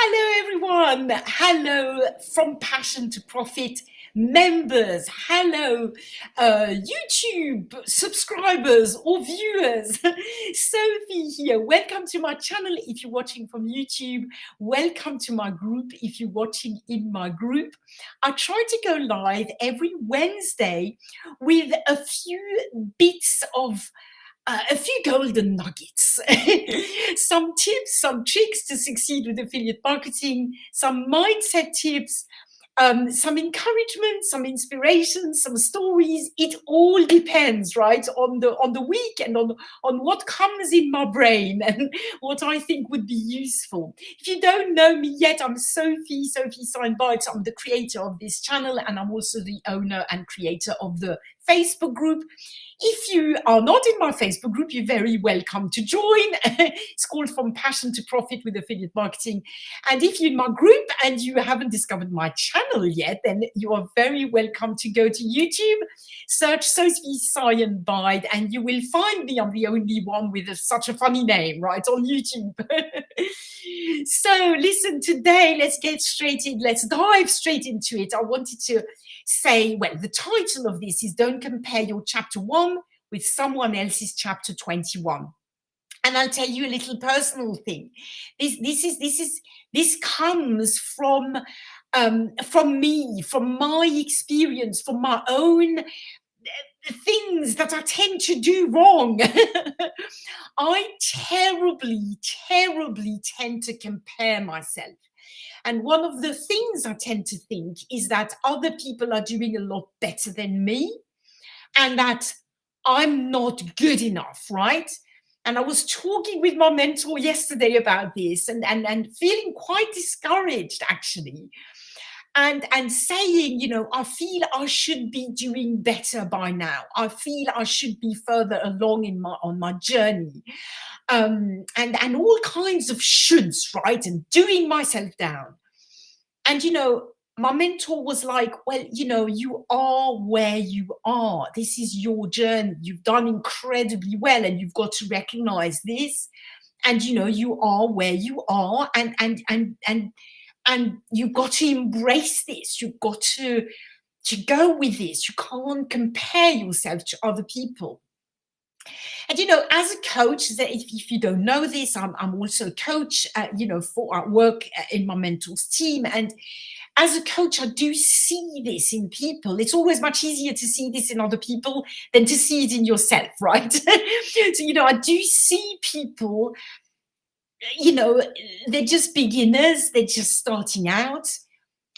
Hello, everyone. Hello from Passion to Profit members. Hello, YouTube subscribers or viewers. Sophie here. Welcome to my channel if you're watching from YouTube. Welcome to my group if you're watching in my group. I try to go live every Wednesday with a few bits of a few golden nuggets, some tips, some tricks to succeed with affiliate marketing, some mindset tips, some encouragement, some inspiration, some stories. It all depends, right, on the week and on what comes in my brain and what I think would be useful. If you don't know me yet, I'm Sophie Signbites. I'm the creator of this channel, and I'm also the owner and creator of the Facebook group. If you are not in my Facebook group, you're very welcome to join. It's called From Passion to Profit with Affiliate Marketing. And if you're in my group and you haven't discovered my channel yet, then you are very welcome to go to YouTube, search Sophie Signbites, and you will find me. I'm the only one with such a funny name, right, on YouTube. So listen, today, let's dive straight into it. I wanted to say, well, the title of this is Don't Compare Your Chapter 1 with Someone Else's Chapter 21. And I'll tell you a little personal thing. This comes from me, from my experience, from my own things that I tend to do wrong. I terribly tend to compare myself. And one of the things I tend to think is that other people are doing a lot better than me and that I'm not good enough, right? And I was talking with my mentor yesterday about this and feeling quite discouraged, actually. And saying, I feel I should be doing better by now. I feel I should be further along on my journey. And all kinds of shoulds, right? And doing myself down. And, my mentor was like, well, you are where you are. This is your journey. You've done incredibly well, and you've got to recognize this. And, you are where you are. And you've got to embrace this. You've got to go with this. You can't compare yourself to other people. And as a coach, if you don't know this, I'm also a coach. For I work in my mentor's team, and as a coach, I do see this in people. It's always much easier to see this in other people than to see it in yourself, right? So I do see people. They're just beginners. They're just starting out,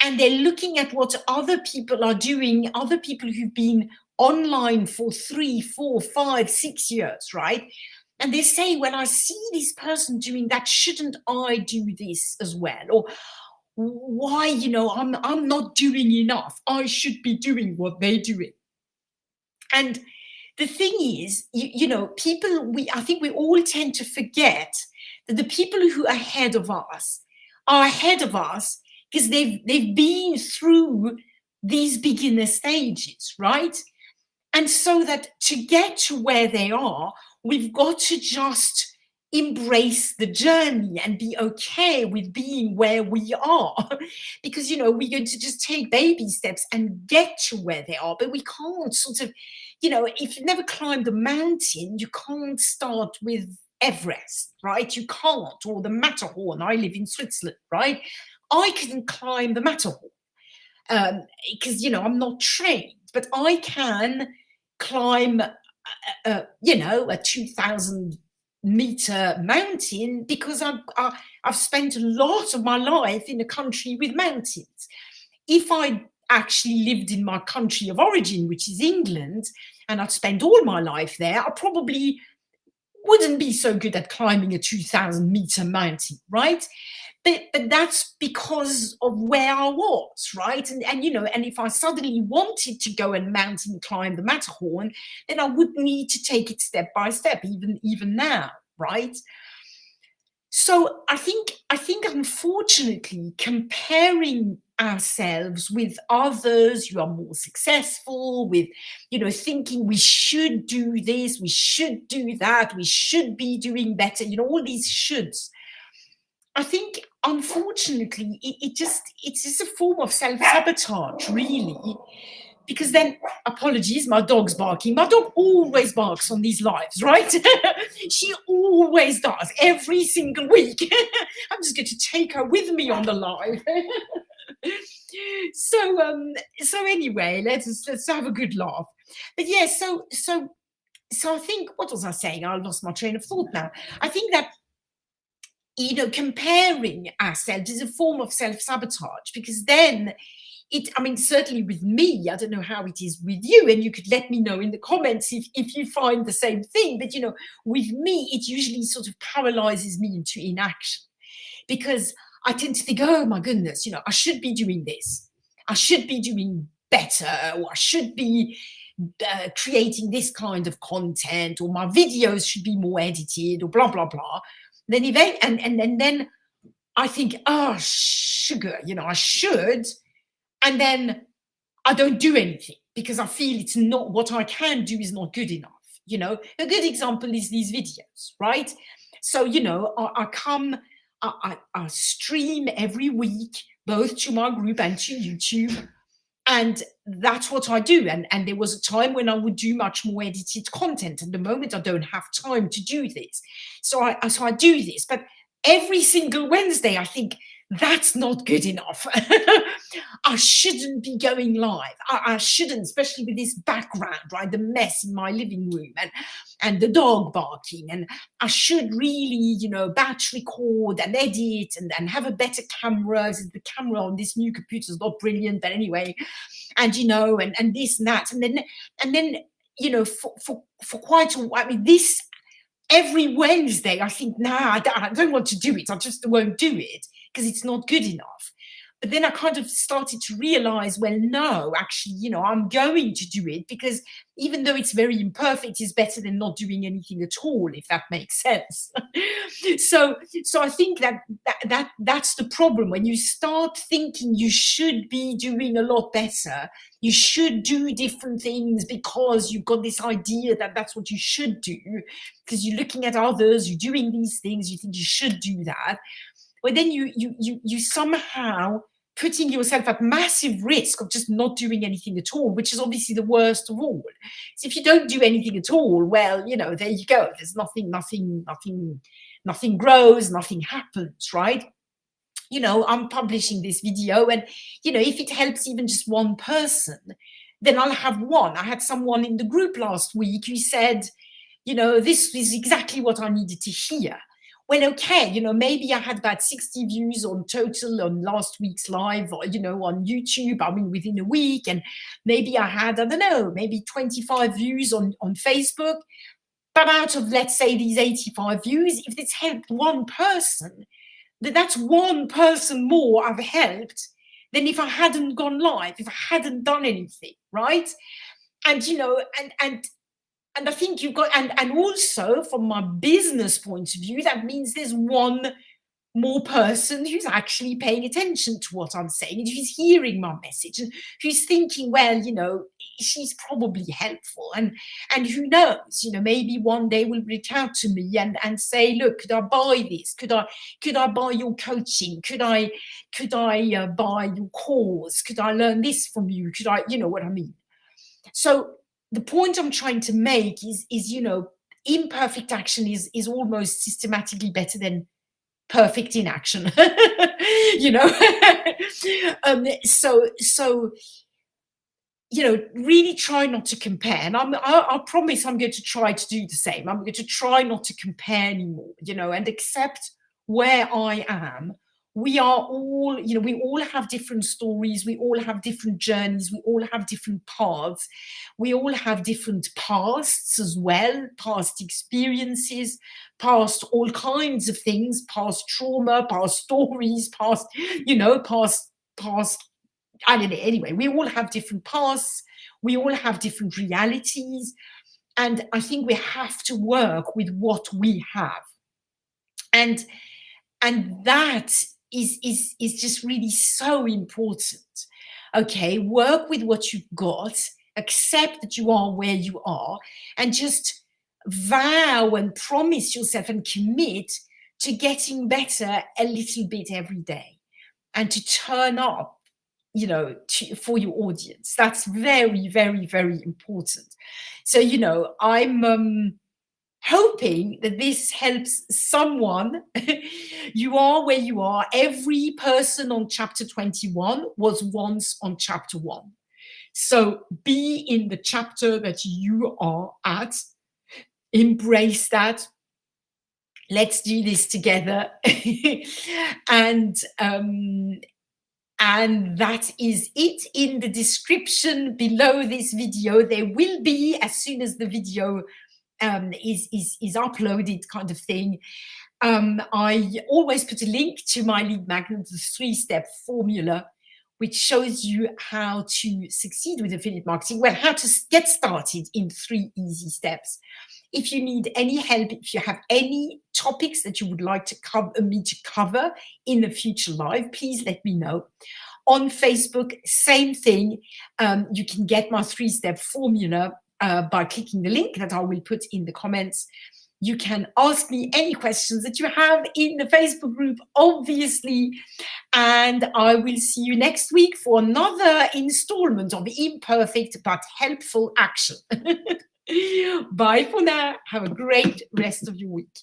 and they're looking at what other people are doing. Other people who've been online for 3, 4, 5, 6 years, right? And they say, well, I see this person doing that. Shouldn't I do this as well? Or why, I'm not doing enough. I should be doing what they're doing. And the thing is, I think we all tend to forget that the people who are ahead of us are ahead of us because they've been through these beginner stages, right? And so that to get to where they are, we've got to just embrace the journey and be okay with being where we are. Because, we're going to just take baby steps and get to where they are. But we can't sort of, if you've never climbed a mountain, you can't start with Everest, right? You can't, or the Matterhorn. I live in Switzerland, right? I couldn't climb the Matterhorn because, I'm not trained, but I can climb, a 2,000 meter mountain because I've spent a lot of my life in a country with mountains. If I actually lived in my country of origin, which is England, and I'd spent all my life there, I probably wouldn't be so good at climbing a 2,000 meter mountain, right? But that's because of where I was, right? And if I suddenly wanted to go and mountain climb the Matterhorn, then I would need to take it step by step, even now, right? So I think unfortunately, comparing ourselves with others who are more successful, with thinking we should do this, we should do that, we should be doing better, all these shoulds. I think unfortunately, it's just a form of self-sabotage, really. Because then, apologies, my dog's barking. My dog always barks on these lives, right? She always does, every single week. I'm just going to take her with me on the live. So anyway, let's have a good laugh. But yeah, so I think, what was I saying? I lost my train of thought now. I think that, comparing ourselves is a form of self-sabotage, because then I mean, certainly with me, I don't know how it is with you, and you could let me know in the comments if you find the same thing. But with me, it usually sort of paralyzes me into inaction, because I tend to think, oh my goodness, I should be doing this, I should be doing better, or I should be creating this kind of content, or my videos should be more edited, or blah blah blah. Then and then I think, oh sugar, I should, and then I don't do anything because I feel it's not, what I can do is not good enough. A good example is these videos, right? So I come, I stream every week, both to my group and to YouTube, and that's what I do. And there was a time when I would do much more edited content. At the moment, I don't have time to do this, so I do this. But every single Wednesday, I think that's not good enough. I shouldn't be going live. I shouldn't, especially with this background, right? The mess in my living room and the dog barking. And I should really, batch record and edit and have a better camera. The camera on this new computer is not brilliant, but anyway, and and this and that. And then for quite a while, I mean, this every Wednesday, I think, I don't want to do it. I just won't do it because it's not good enough. But then I kind of started to realize, well, no, actually, I'm going to do it, because even though it's very imperfect, it's better than not doing anything at all, if that makes sense. So I think that's the problem. When you start thinking you should be doing a lot better, you should do different things because you've got this idea that that's what you should do, because you're looking at others, you're doing these things, you think you should do that. But then you somehow putting yourself at massive risk of just not doing anything at all, which is obviously the worst of all. So if you don't do anything at all, well, there you go. There's nothing grows, nothing happens, right? I'm publishing this video, and if it helps even just one person, then I'll have one. I had someone in the group last week who said, this is exactly what I needed to hear. Well, okay, maybe I had about 60 views on total on last week's live, or, on YouTube, I mean, within a week. And maybe I had, I don't know, maybe 25 views on Facebook. But out of, let's say, these 85 views, if it's helped one person, then that's one person more I've helped than if I hadn't gone live, if I hadn't done anything, right? And, and I think you've got, and also from my business point of view, that means there's one more person who's actually paying attention to what I'm saying, and who's hearing my message, and who's thinking, well, she's probably helpful. And who knows, maybe one day will reach out to me and say, look, could I buy this? Could I buy your coaching? Could I buy your course? Could I learn this from you? Could I, what I mean? So the point I'm trying to make is imperfect action is almost systematically better than perfect inaction. So really try not to compare. And I promise I'm going to try to do the same. I'm going to try not to compare anymore, and accept where I am. We are all, we all have different stories. We all have different journeys. We all have different paths. We all have different pasts as well, past experiences, past all kinds of things, past trauma, past stories, past, I don't know. Anyway, we all have different pasts. We all have different realities. And I think we have to work with what we have. And that is just really so important. Okay, work with what you've got, accept that you are where you are, and just vow and promise yourself and commit to getting better a little bit every day and to turn up, you know, for your audience. That's very, very, very important. So, you know, I'm hoping that this helps someone. You are where you are. Every person on chapter 21 was once on chapter 1. So be in the chapter that you are at. Embrace that. Let's do this together. and that is it. In the description below this video, there will be, as soon as the video is uploaded, kind of thing, I always put a link to my lead magnet, the 3-step formula, which shows you how to succeed with affiliate marketing. Well, how to get started in 3 easy steps. If you need any help, if you have any topics that you would like to cover, me to cover in the future live, please let me know. On Facebook, same thing. You can get my 3-step formula by clicking the link that I will put in the comments. You can ask me any questions that you have in the Facebook group, obviously. And I will see you next week for another installment of imperfect but helpful action. Bye for now. Have a great rest of your week.